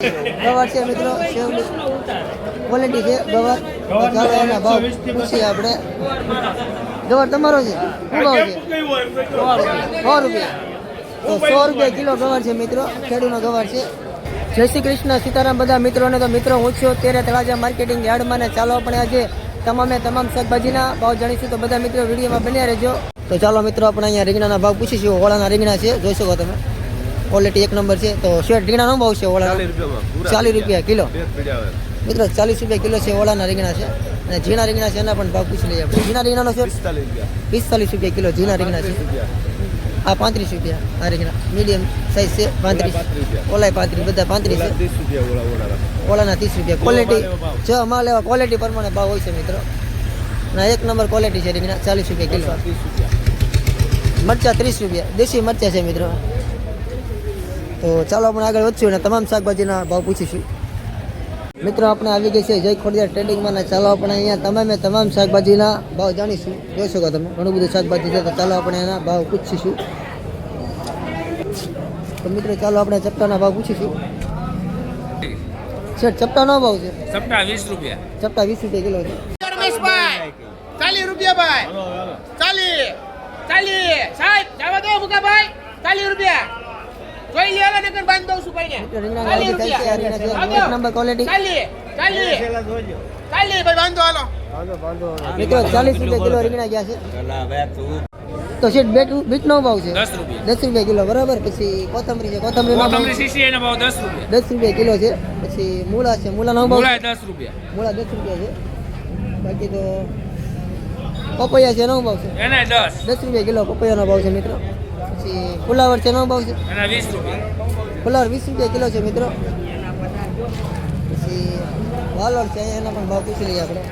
ગવાર છે મિત્રો, ક્વોલિટી છે ગવાર. ચાલો એના ભાવ પૂછીએ આપણે. ગવાર તમારો છે, શું ભાવ છે? 100 રૂપિયા. તો 100 રૂપિયા કિલો ગવાર છે મિત્રો, ખેડૂતનો ગવાર છે. જય શ્રી કૃષ્ણ, સીતારામ બધા મિત્રોને. તો મિત્રો હું છું અત્યારે તળાજા માર્કેટિંગ યાર્ડમાં ને ચાલો આપણે આજે તમામ શાકભાજીના ભાવ જાણીશું. તો બધા મિત્રો વિડીયોમાં બન્યા રહેજો. તો ચાલો મિત્રો આપણે અહીંયા રીંગણાના ભાવ પૂછીશું. ઓળાના રીંગણા છે, જોઈ શકો તમે, ક્વોલિટી એક નંબર છે. તો શેઠ રીંગણાનો ભાવ છે ઓળા 40 રૂપિયા કિલો મિત્રો, 40 રૂપિયા કિલો છે ઓળાના રીંગણા છે. અને ઝીણા રીંગણા છે એના પણ ભાવ પૂછી લઈએ આપણે. ઝીણા રીંગણાનો છે 45 રૂપિયા કિલો ઝીણા રીંગણા છે. આ 35 રૂપિયા આ રીંગણા મીડિયમ સાઈઝ છે, 35. ઓલાય 35, બધા 35 છે. ઓળાના 30 રૂપિયા. ક્વોલિટી છ માલ એવા ક્વોલિટી પ્રમાણે ભાવ હોય છે મિત્રો. ના એક નંબર ક્વોલિટી છે રીંગણા, 40 રૂપિયા કિલો. મરચા 30 રૂપિયા, દેશી મરચા છે મિત્રો. તો ચાલો આપણે આગળ વધશું અને તમામ શાકભાજીના ભાવ પૂછીશું. મિત્રો આપણે આવી ગઈ છે જય ખોડિયાર ટ્રેડિંગમાં ને ચાલો આપણે અહીંયા તમામ શાકભાજીના ભાવ જાણીશું. જોઈ શકો તમે ઘણું બધું શાકભાજી છે. તો ચાલો આપણે એના ભાવ પૂછીશું. તો મિત્રો ચાલો આપણે ચપટાના ભાવ પૂછીશું. શેઠ ચપટાનો ભાવ છે? ચપટા 20 રૂપિયા. ચપટા 20 રૂપિયા કિલો છે. 40 રૂપિયા ભાઈ, 40 સાહેબ જવા દો મુકા ભાઈ, 40 રૂપિયા જોઈ લે ને નકર બાંધ દઉં છું ભાઈ ને. 40 રૂપિયા એક નંબર ક્વોલિટી. 40 ભાઈ બાંધો હાલો. મિત્રો 40 રૂપિયા કિલો રીંગણા ગયા છે. તો શેઠ બીટનો ભાવ છે 10 રૂપિયા. 10 રૂપિયા કિલો બરાબર. પછી કોથમરી છે, કોથમરી સીસી એનો ભાવ 10 રૂપિયા. 10 રૂપિયા કિલો છે. પછી મૂળા છે, મૂળાનો ભાવ મૂળા 10 રૂપિયા. મૂળા 10 રૂપિયા છે. બાકી તો પપૈયા છે એનો ભાવ છે એને 10 રૂપિયા કિલો પપૈયાનો ભાવ છે મિત્રો. પછી ફુલાવર છે એનો ભાવ છે એના 20 રૂપિયા. ફુલાવર 20 રૂપિયા કિલો છે મિત્રો. પછી વાલોર છે એના પણ ભાવ પૂછી લઈએ આપણે.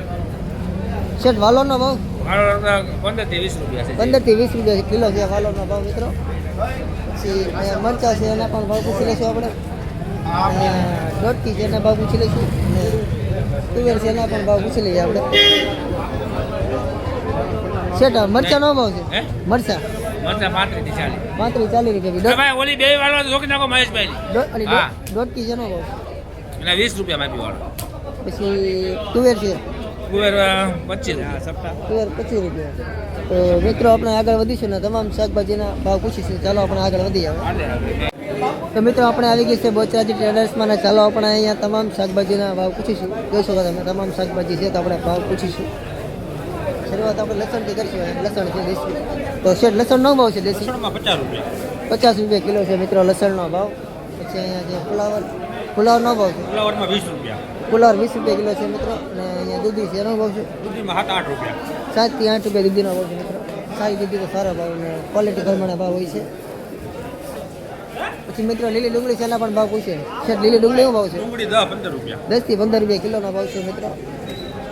શેઠ વાલોરનો ભાવ 15 થી 20 રૂપિયા છે. 15 થી 20 રૂપિયા કિલો છે વાલોરનો ભાવ મિત્રો. પછી અહીંયા મરચા છે એના પણ ભાવ પૂછી લઈશું આપણે. દોડકી છે એના ભાવ પૂછી લઈશું. અને તુવેર છે એના પણ ભાવ પૂછી લઈએ આપણે. શેઠ મરચાનો ભાવ છે? મરચા 35 થી 40. 40 રૂપિયા. ભાઈ ઓલી બે વાળો જોકી નાખો મહેશભાઈ. દોડકી છે એનો ભાવ? એના 20 રૂપિયા માપી વાળો. પછી તુવેર છે? કુવેર 25 રૂપિયા. તુવેર 25 રૂપિયા. તો મિત્રો આપણે આગળ વધીશું ને તમામ શાકભાજીના ભાવ પૂછીશું. ચાલો આપણે આગળ વધી આવે. તો મિત્રો આપણે આવી ગઈ છે બોચરાજી ટ્રેડર્સમાં ને ચાલો આપણે અહીંયા તમામ શાકભાજીના ભાવ પૂછીશું. જોઈ શકો તમે તમામ શાકભાજી છે તો આપણે ભાવ પૂછીશું. શરૂઆત આપણે લસણથી કરીશું. લસણ છે દેશી. તો શેઠ લસણનો ભાવ છે દેશી? 50 રૂપિયા. 50 રૂપિયા કિલો છે મિત્રો લસણનો ભાવ. પછી અહીંયા જે ફુલાવરનો ભાવ છે? ફુલાવરમાં 20 રૂપિયા. ફુલાવર 20 રૂપિયા કિલો છે મિત્રો. અને અહીંયા દૂધી છે એનો ભાવ છે? દૂધીમાં 7-8 રૂપિયા. 7 થી 8 રૂપિયા દૂધીનો ભાવ છે મિત્રો. સારી દૂધી તો સારા ભાવ અને ક્વોલિટી પ્રમાણે ભાવ હોય છે. પછી મિત્રો લીલી ડુંગળી છે એના પણ ભાવ પૂછે. શેઠ લીલી ડુંગળીનો ભાવ છે? ડુંગળી 10-15 રૂપિયા. 10 થી 15 રૂપિયા કિલોનો ભાવ છે મિત્રો.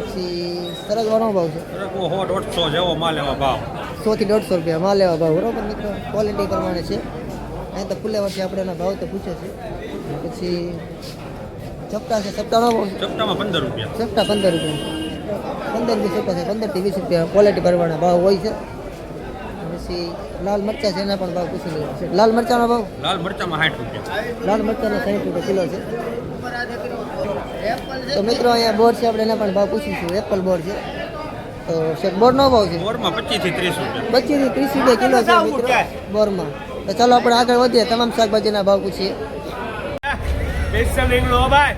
પછી સરગવાનો ભાવ છે? 100-150 જેવો માલ એવા ભાવ. 100 થી 150 રૂપિયા માલ એવા ભાવ બરોબર મિત્રો. ક્વોલિટી પ્રમાણે છે. અહીં તો ફુલેવરથી આપણે એના ભાવ તો પૂછે છે. પછી ચપટા છે, ચપટાનો ભાવ છે? ચપટામાં 15 રૂપિયા. ચપટા 15 રૂપિયા. 15 થી ચપટા છે, 15 થી 20 રૂપિયા ક્વોલિટી પ્રમાણે ભાવ હોય છે. પછી લાલ મરચા છે એના પણ ભાવ પૂછી લઈએ. લાલ મરચાનો ભાવ? લાલ મરચામાં 60 રૂપિયા. લાલ મરચાનો 60 રૂપિયા કિલો છે. તો મિત્રો અહીંયા બોર છે આપણે એના પણ ભાવ પૂછીશું. એપલ બોર છે. તો શેઠ બોરનો ભાવ છે? બોરમાં 25 થી 30 રૂપિયા. 25 થી 30 રૂપિયા કિલો છે મિત્રો બોરમાં. તો ચાલો આપણે આગળ વધીએ તમામ શાકભાજીના ભાવ પૂછીએ. સ્પેશિયલ રીંગણો ભાઈ.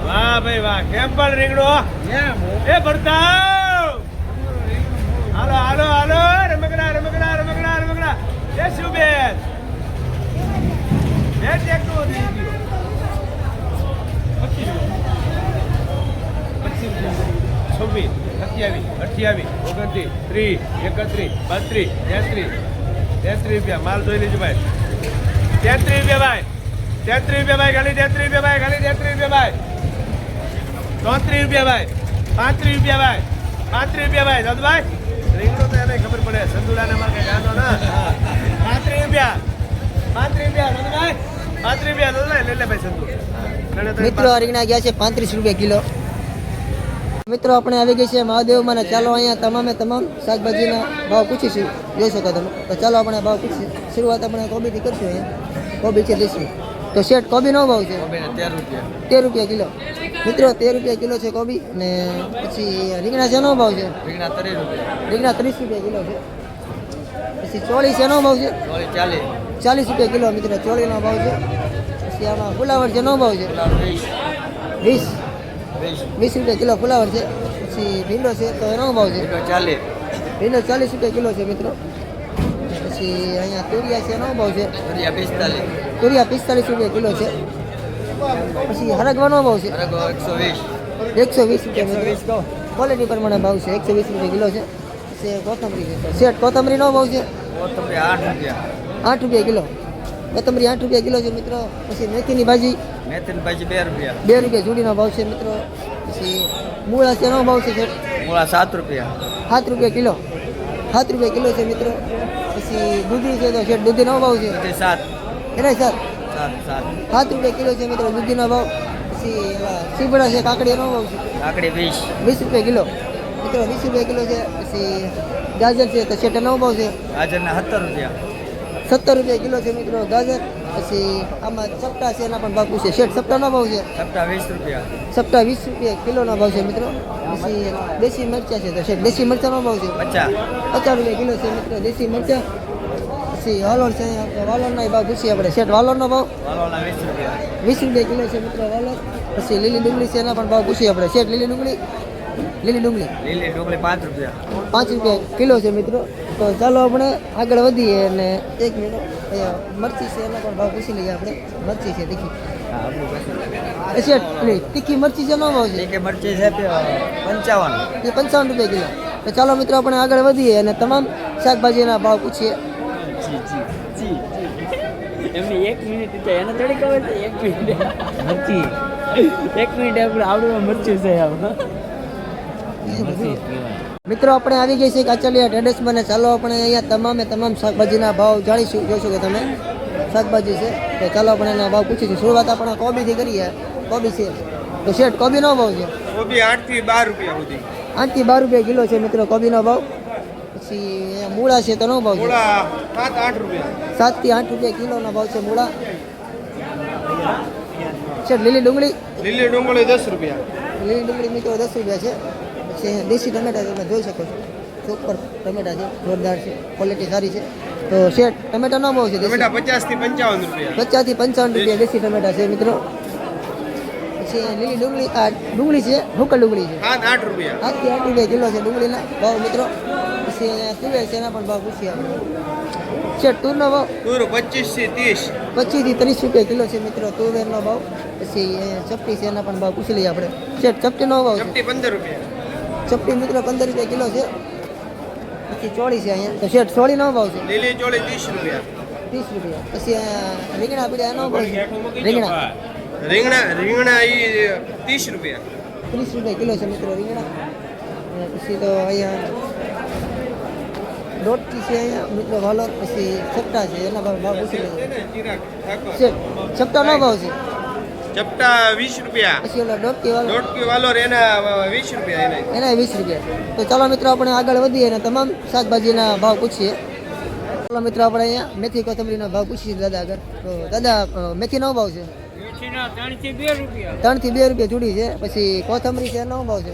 વાહ ભાઈ વાહ. કેમ્પલ રીંગણો એ ભરતાવ. હાલો રમકડા એ શું બેન બેન એકલું થઈ ગયું. 25 27 28 29 30 31 32 રૂપિયા માલ જોઈ લેજો ભાઈ. 33 રૂપિયા ભાઈ. 33 રૂપિયા ભાઈ ખાલી 33 રૂપિયા ભાઈ ખાલી 33 રૂપિયા ભાઈ. 34 રૂપિયા ભાઈ. 35 રૂપિયા ભાઈ. 35 રૂપિયા ભાઈ. દાદુભાઈ રીંગણો તો એને ખબર પડે. સંતુલાને માર કઈ ગાનો ના. 35 રૂપિયા. 35 રૂપિયા દાદુભાઈ. 35 રૂપિયા દાદુભાઈ લે ભાઈ સંતુ. મિત્રો રીંગણા ગયા છે 35 રૂપિયા કિલો. મિત્રો આપણે આવી ગઈ છે મહાદેવમાં ને ચાલો અહીંયા તમામ શાકભાજીના ભાવ પૂછીશું. જોઈ શકો તમે. તો ચાલો આપણે ભાવ પૂછીએ. શરૂઆત આપણે કોબીથી કરશું. અહીંયા કોબી છે દેશી તો શેઠ કોબીનો ભાવ છે કોબીના 13 રૂપિયા 13 રૂપિયા કિલો. મિત્રો 13 રૂપિયા કિલો છે કોબી. અને પછી રીંગણા શેનો ભાવ છે? રીંગણા 30 રૂપિયા રીંગણા 30 રૂપિયા કિલો છે. પછી ચોળી શેનો ભાવ છે? ચોળી 40 40 રૂપિયા કિલો મિત્રો ચોળીનો ભાવ છે. પછી આમાં ફુલાવર શેનો ભાવ છે? 20 રૂપિયા કિલો ફુલાવર છે. પછી ભીંડો છે તો એનો ભાવ છે? 40 ભીંડો 40 રૂપિયા કિલો છે મિત્રો. પછી અહીંયા તુરિયા છે એનો ભાવ છે? રૂપિયા 45 તુરિયા 45 રૂપિયા કિલો છે. પછી હરગવાનો ભાવ છે? 120 રૂપિયા મિત્રો. ક્વોલિટી પ્રમાણે ભાવ છે. 120 રૂપિયા કિલો છે. પછી કોથમરી છે. શેઠ કોથમરીનો ભાવ છે? કોથમરી 8 રૂપિયા 8 રૂપિયા કિલો. કોથમરી 8 રૂપિયા કિલો છે મિત્રો. પછી મેથીની ભાજી મેથીની ભાજી 2 રૂપિયા 2 રૂપિયા જોડીનો ભાવ છે મિત્રો. પછી મૂળા છે એનો ભાવ છે શેઠ? મૂળા 7 રૂપિયા 7 રૂપિયા કિલો. 7 રૂપિયા કિલો છે મિત્રો. પછી દૂધી છે તો શેઠ દૂધીનો ભાવ છે? 7 એના 7 રૂપિયા કિલો છે મિત્રો દૂધીનો ભાવ. પછી સીબડા છે કાકડીનો ભાવ છે? કાકડી 20 રૂપિયા કિલો મિત્રો. 20 રૂપિયા કિલો છે. પછી ગાજર છે તો શેઠ એનો ભાવ છે? ગાજરના 17 રૂપિયા 70 રૂપિયા કિલો છે મિત્રો ગાજર. પછી આમાં સપ્તા છે એના પણ ભાવ પૂછે. શેઠ સપ્તાનો ભાવ છે? સપ્તા 20 રૂપિયા સપ્તા 20 રૂપિયા કિલોનો ભાવ છે મિત્રો. પછી દેશી મરચા છે તો શેઠ દેશી મરચાનો ભાવ છે? 50 રૂપિયા કિલો છે મિત્રો દેશી મરચા. પછી વાલોર છે વાલોરના ભાવ પૂછીએ આપણે. શેઠ વાલોરનો ભાવ? વાલોના 20 રૂપિયા 20 રૂપિયા કિલો છે મિત્રો વાલોર. પછી લીલી ડુંગળી છે એના પણ ભાવ પૂછીએ આપણે. શેઠ લીલી ડુંગળી? લીલી ડુંગળી 5 રૂપિયા 5 રૂપિયા કિલો છે મિત્રો. તો ચાલો આપણે આગળ વધીએ. અને 1 મિનિટ અહીંયા મરચી છે એના પણ ભાવ પૂછી લઈએ આપણે. મરચી છે તીખી. શેઠ પેલી તીખી મરચી છે એનો ભાવ છે? કે મરચી છે 55 એ 55 રૂપિયા કિલો. તો ચાલો મિત્રો આપણે આગળ વધીએ અને તમામ શાકભાજીના ભાવ પૂછીએ. એમની 1 મિનિટ છે એને થોડી ખબર છે 1 મિનિટ મરચી 1 મિનિટ આપણે આવડું મરચું છે આમ મિત્રો આપણે આવી ગઈ છે કાચલિયા ટ્રેડર્સ બને. ચાલો આપણે અહીંયા તમામ શાકભાજીના ભાવ જાણીશું. જોશો કે તમે શાકભાજી છે તો ચાલો આપણે એના ભાવ પૂછીશું. શરૂઆત આપણે કોબીથી કરીએ. કોબી છે તો શેઠ કોબીનો ભાવ છે? કોબી 8 થી 12 રૂપિયા સુધી 8 થી 12 રૂપિયા કિલો છે મિત્રો કોબીનો ભાવ. પછી અહીંયા મૂળા છે તેનો ભાવ છે? મૂળા 7-8 રૂપિયા 7 થી 8 રૂપિયા કિલોનો ભાવ છે મૂળા. શેઠ લીલી ડુંગળી? લીલી ડુંગળી 10 રૂપિયા લીલી ડુંગળી મિત્રો 10 રૂપિયા છે. પછી દેશી ટમેટા તમે જોઈ શકો છો. સુપર ટમેટા છે જોરદાર છે ક્વોલિટી સારી છે. તો શેઠ ટમેટાનો ભાવ છે? ટમેટા 50 થી 55 રૂપિયા 50 થી 55 રૂપિયા દેશી ટમેટા છે મિત્રો. પછી લીલી ડુંગળી ડુંગળી છે હુકલ ડુંગળી છે 7-8 રૂપિયા 8 થી 8 રૂપિયા કિલો છે ડુંગળીના ભાવ મિત્રો. પછી તુવેર છે એના પણ ભાવ પૂછીએ આપણે. શેઠ તુરનો ભાવ? તુર 25 થી 30 25 થી 30 રૂપિયા કિલો છે મિત્રો તુવેરનો ભાવ. પછી ચપટી છે એના પણ ભાવ પૂછી લઈએ આપણે. શેઠ ચપટીનો ભાવ છે? ચપટી 15 રૂપિયા ચપટી મિત્રો 15 રૂપિયા કિલો છે. પછી ચોળી છે અહીંયા તો શેઠ ચોળીનો ભાવ છે? લીલી ચોળી 30 રૂપિયા 30 રૂપિયા. પછી રીંગણા પીડા એનો ભાવ છે? રીંગણા ઈ 30 રૂપિયા 30 રૂપિયા કિલો છે મિત્રો રીંગણા. અને પછી તો અહીંયા દોઢથી છે અહીંયા મિત્રો વાલોર. પછી ચપટા છે એના ભાવ પૂછી લઈએ. શેઠ ચપટાનો ભાવ છે? ચપટા 20 રૂપિયા પછી ઓલા દોઢથી વાલોર? દોઢકી વાલોર એના 20 રૂપિયા એના 20 રૂપિયા. તો ચાલો મિત્રો આપણે આગળ વધીએ અને તમામ શાકભાજીના ભાવ પૂછીએ. ચાલો મિત્રો આપણે અહીંયા મેથી કોથમરીનો ભાવ પૂછીએ દાદા આગળ. તો દાદા મેથીનો ભાવ છે? 3 થી 2 રૂપિયા 3 થી 2 રૂપિયા જુડી છે. પછી કોથમરી છે એનો ભાવ છે?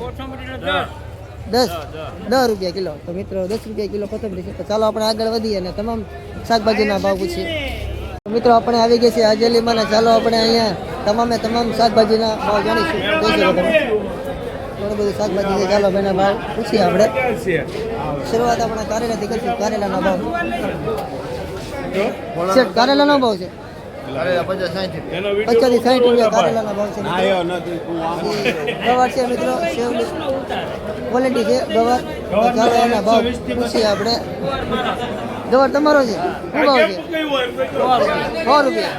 10 રૂપિયા કિલો. તો મિત્રો 10 રૂપિયા કિલો કોથમરી છે. તો ચાલો આપણે આગળ વધીએ અને તમામ શાકભાજીના ભાવ પૂછીએ. મિત્રો આપણે આવી ગયા છીએ હાજલીમાં. ચાલો આપણે અહીંયા તમામ શાકભાજીના ભાવ જાણીશું. જોઈ શકો તમે ઘણું બધું શાકભાજી છે. ચાલો ભાઈના ભાવ પૂછીએ આપણે. શરૂઆત આપણે કારેલાથી કરીશું. કારેલાના ભાવ શેઠ કારેલાનો ભાવ છે? 50 થી 60 રૂપિયા કારેલાના ભાવ છે. ગવાર છે મિત્રો સેવલી ક્વોલિટી છે ગવાર. ચાલો એના ભાવ પૂછીએ આપણે. ગવાર તમારો છે? શું ભાવ છે? 100 રૂપિયા.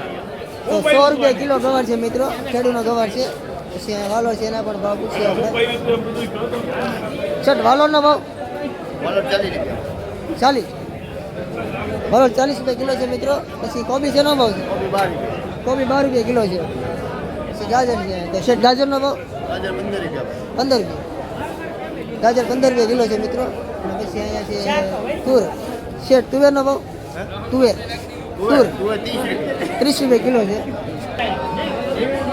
તો 100 રૂપિયા કિલો ગવાર છે મિત્રો. ખેડૂનો ગવાર છે. પછી વાલોર છે એના પણ ભાવ પૂછીએ આપણે. શેઠ વાલોરનો ભાવ? 40 વાલોર 40 રૂપિયા કિલો છે મિત્રો. પછી કોબી છે એનો ભાવ છે? કોબી 12 રૂપિયા કિલો છે. પછી ગાજર છે તો શેઠ ગાજરનો ભાવ? 15 રૂપિયા. ગાજર 15 રૂપિયા કિલો છે મિત્રો. અને પછી અહીંયા છે તુર. શેઠ તુવેરનો ભાવ? તુવેર 30 રૂપિયા કિલો છે.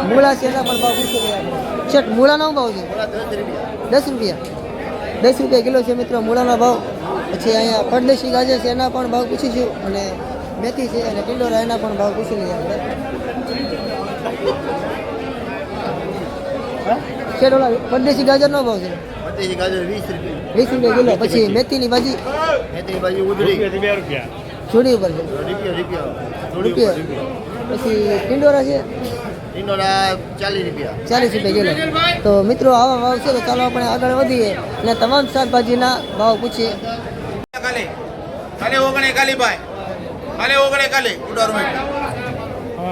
મૂળા છે એના પણ ભાવ પૂછી લઈએ આપણે. શેઠ મૂળાનો શું ભાવ છે? 10 રૂપિયા. 10 રૂપિયા કિલો છે મિત્રો મૂળાનો ભાવ. પછી અહીંયા પરદેશી ગાજર છે એના પણ ભાવ પૂછીશું અને મેથી છે અને ટિંડોરા એના પણ ભાવ પૂછી લઈએ આપણે. શેઠ ઓલા પરદેશી ગાજરનો ભાવ છે? 20 રૂપિયા કિલો. પછી મેથીની ભાજી જોડી ઉપર છે રૂપિયા. પછી ટિંડોરા છે 40 રૂપિયા કિલો. તો મિત્રો આવા ભાવ છે તો ચાલો આપણે આગળ વધીએ અને તમામ શાકભાજીના ભાવ પૂછીએ.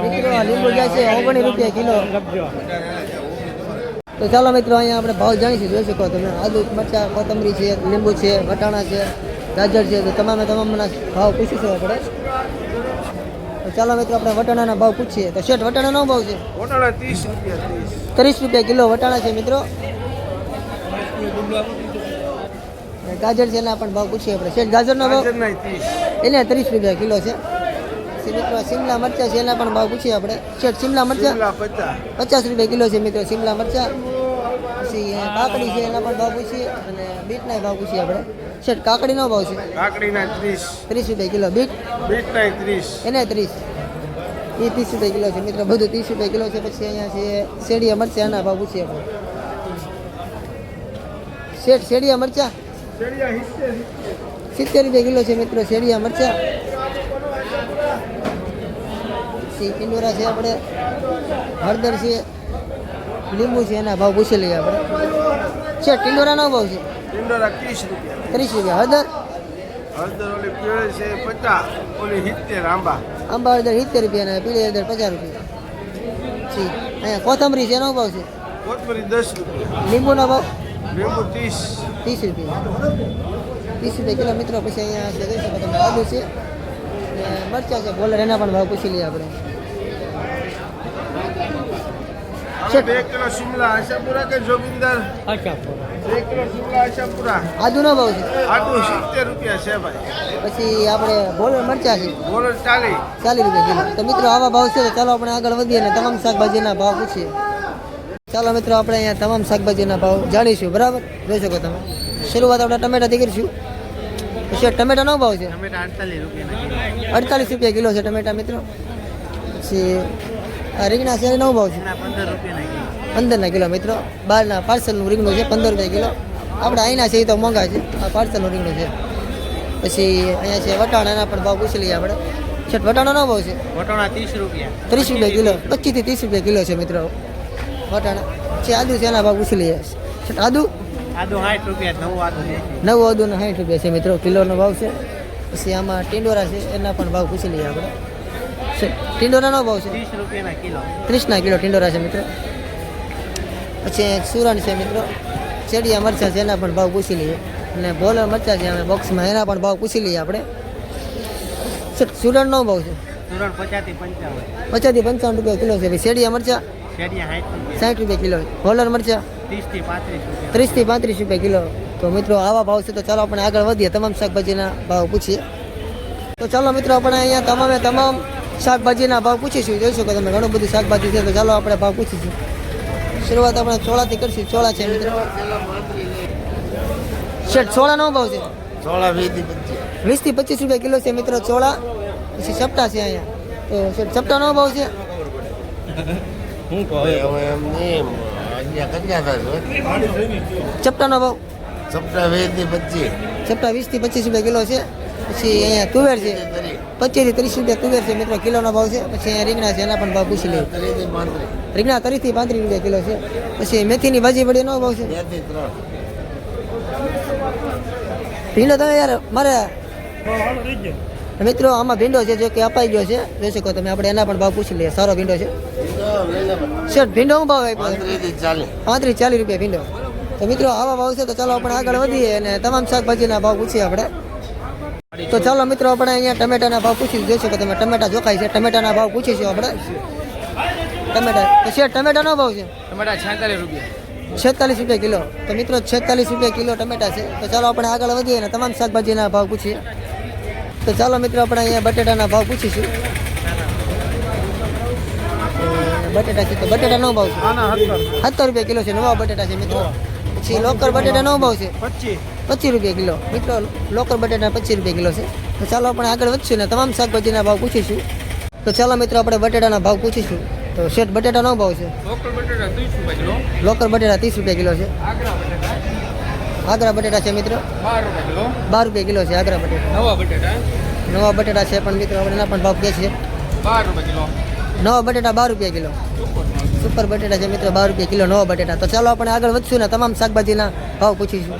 મિત્રો આ લીંબુ જાય છે 19 રૂપિયા કિલો. તો ચાલો મિત્રો અહીંયા આપણે ભાવ જાણીશું. જોઈ શકો તમે આદુ મરચાં કોથમરી છે, લીંબુ છે, વટાણા છે, ગાજર છે. તો તમામના ભાવ પૂછીશું આપણે. તો ચાલો મિત્રો આપણે વટાણાના ભાવ પૂછીએ. તો શેઠ વટાણાનો ભાવ છે? 30 રૂપિયા કિલો વટાણા છે મિત્રો. ગાજર છે એના પણ ભાવ પૂછીએ આપણે. શેઠ ગાજરનો ભાવ? એને 30 રૂપિયા કિલો છે. પછી મિત્રો શિમલા મરચાં છે એના પણ ભાવ પૂછીએ આપણે. શેઠ શિમલા મરચાં 50 રૂપિયા કિલો છે મિત્રો શિમલા મરચાં. પછી કાકડી છે એના પણ ભાવ પૂછીએ અને બીટના ભાવ પૂછીએ આપણે. શેઠ કાકડીનો ભાવ છે? 30 રૂપિયા કિલો. બીટ એને 30. એ 30 રૂપિયા કિલો છે મિત્રો. બધું 30 રૂપિયા કિલો છે. પછી અહીંયા છે શેડિયા મરચાં એના ભાવ પૂછીએ આપણે. શેઠ શેડિયા મરચાં 70 રૂપિયા કિલો છે મિત્રો શેડિયા મરચાં. પછી ટિંડોરા છે આપણે, હળદર છે, લીંબુ છે એના ભાવ પૂછી લઈએ આપણે. છે ટિંડોરાનો ભાવ છે? 30 રૂપિયા. હળદર આંબા હળદર 70 રૂપિયા અને પીળી હળદર 50 રૂપિયા. જી અહીંયા કોથમરી છે એનો ભાવ છે? 10 રૂપિયા. લીંબુનો ભાવ? 30 રૂપિયા. 30 રૂપિયા કિલો મિત્રો. પછી અહીંયા છે જોઈ શકો તમે આદુ છે અને મરચાં છે બોલર એના પણ ભાવ પૂછી લઈએ આપણે. 2 કિલો શિમલા આશાપુરા કે જોગિંદર? 2 કિલો શિમલા આશાપુરા. આદુનો ભાવ છે? આદુ 70 રૂપિયા છે ભાઈ. પછી આપણે બોલર મરચાં છે બોલર 40 રૂપિયા કિલો. તો મિત્રો આવા ભાવ છે તો ચાલો આપણે આગળ વધીએ અને તમામ શાકભાજીના ભાવ પૂછીએ. ચાલો મિત્રો આપણે અહીંયા તમામ શાકભાજીના ભાવ જાણીશું. બરાબર જોઈ શકો તમે. શરૂઆત આપણે ટમેટાથી કરીશું. પછી ટમેટાનો ભાવ છે? 48 રૂપિયા કિલો છે ટમેટા મિત્રો. પછી આ રીંગણા છે એનો ભાવ છે? 15 કિલો મિત્રો. બહારના પાર્સલનું રીંગણું છે 15 રૂપિયા કિલો. આપણે અહીંના છે એ તો મોંઘા છે. આ પાર્સલનું રીંગણું છે. પછી અહીંયા છે વટાણા એના પણ ભાવ પૂછી લઈએ આપણે. શેઠ વટાણાનો ભાવ છે? 30 રૂપિયા. 30 રૂપિયા કિલો. 25 થી 30 રૂપિયા કિલો છે મિત્રો વટાણા. છે આદુ છે એના ભાવ પૂછી લઈએ. શેઠ આદુ? 60 રૂપિયા. નવું આદુનો 60 રૂપિયા છે મિત્રો કિલોનો ભાવ છે. પછી આમાં ટિંડોરા છે એના પણ ભાવ પૂછી લઈએ આપણે. ટિંડોરાનો ભાવ છે? 30 રૂપિયાના કિલો. 30 કિલો ટિંડોરા છે મિત્રો. પછી સુરણ છે મિત્રો. શેડિયા મરચાં છે એના પણ ભાવ પૂછી લઈએ. અને બોલર મરચાં છે અમે બોક્સમાં એના પણ ભાવ પૂછી લઈએ આપણે. સુરણનો ભાવ છે? સુરણ 50 થી 55. 50 થી 55 રૂપિયા કિલો છે. પછી શેડિયા મરચાં? 60 રૂપિયા કિલો. બોલર મરચાં? 30 થી 35 રૂપિયા કિલો. તો મિત્રો આવા ભાવ છે તો ચાલો આપણે આગળ વધીએ. તમામ શાકભાજીના ભાવ પૂછીએ. તો ચાલો મિત્રો આપણે અહીંયા તમામ શાકભાજીના ભાવ પૂછીશું. જોઈ શકો તમે ઘણું બધું શાકભાજી છે તો ચાલો આપણે ભાવ પૂછીશું. શરૂઆત આપણે ચોળાથી કરીશું. ચોળા છે મિત્રો. શેઠ ચોળાનો ભાવ છે? 20 થી 25 રૂપિયા કિલો છે મિત્રો ચોળા. પછી ચપટા છે અહીંયા. તો શેઠ ચપટાનો ભાવ છે? ચપટાનો ભાવ? સપ્તાહ 20 થી 25. ચપટા 20 થી 25 રૂપિયા કિલો છે. પછી અહીંયા તુવેર છે 25 થી 30 રૂપિયા તુવેર છે મિત્રો કિલોનો ભાવ છે. પછી અહીંયા રીંગણા છે એના પણ ભાવ પૂછી લઈએ. રીંગણા 30 થી 35 રૂપિયા કિલો છે. પછી મેથીની ભાજી વડી નો ભાવ છે? ભીંડો તમે યાર મારે મિત્રો આમાં ભીંડો છે જો કે અપાઈ ગયો છે. જોઈ શકો તમે આપણે એના પણ ભાવ પૂછી લઈએ. સારો ભીંડો છે. શેઠ ભીંડો શું ભાવ આપ્યો? 35-40 રૂપિયા ભીંડો. તો મિત્રો આવા ભાવ છે તો ચાલો આપણે આગળ વધીએ અને તમામ શાકભાજીના ભાવ પૂછીએ આપણે. તો ચાલો મિત્રો આપણે અહીંયા ટમેટાના ભાવ પૂછી જોઈ શકો તમે. ટમેટા જોખાય છે. ટમેટાના ભાવ પૂછીશું આપણે. ટમેટા તો શેઠ ટમેટાનો ભાવ છે? ટમેટા 46 રૂપિયા. 46 રૂપિયા કિલો. તો મિત્રો 46 રૂપિયા કિલો ટમેટા છે. તો ચાલો આપણે આગળ વધીએ અને તમામ શાકભાજીના ભાવ પૂછીએ. તો ચાલો મિત્રો આપણે અહીંયા બટેટાના ભાવ પૂછીશું. બટેટા છે તો બટેટા નો ભાવ છે આના 70 રૂપિયા કિલો છે નવા બટેટા છે મિત્રો. પછી લોકર બટેટા નો ભાવ છે 25 રૂપિયા કિલો મિત્રો. લોકર બટેટા 25 રૂપિયા કિલો છે. તો ચાલો આપણે આગળ વધશું ને તમામ શાકભાજીના ભાવ પૂછીશું. તો ચાલો મિત્રો આપણે બટેટાના ભાવ પૂછીશું. તો શેઠ બટેટાનો ભાવ છે લોકલ બટેટા 30 રૂપિયા કિલો. લોકર બટેટા 30 રૂપિયા કિલો છે. આગ્રા બટેટા આગ્રા બટેટા છે મિત્રો 12 રૂપિયા કિલો. 12 રૂપિયા કિલો છે આગ્રા બટેટા. નવા બટેટા નવા બટેટા છે પણ મિત્રો આપણે એના પણ ભાવ કહે છે 12 રૂપિયા કિલો. નવા બટેટા 12 રૂપિયા કિલો. સુપર બટેટા છે મિત્રો 12 રૂપિયા કિલો નવા બટેટા. તો ચાલો આપણે આગળ વધશું ને તમામ શાકભાજીના ભાવ પૂછીશું.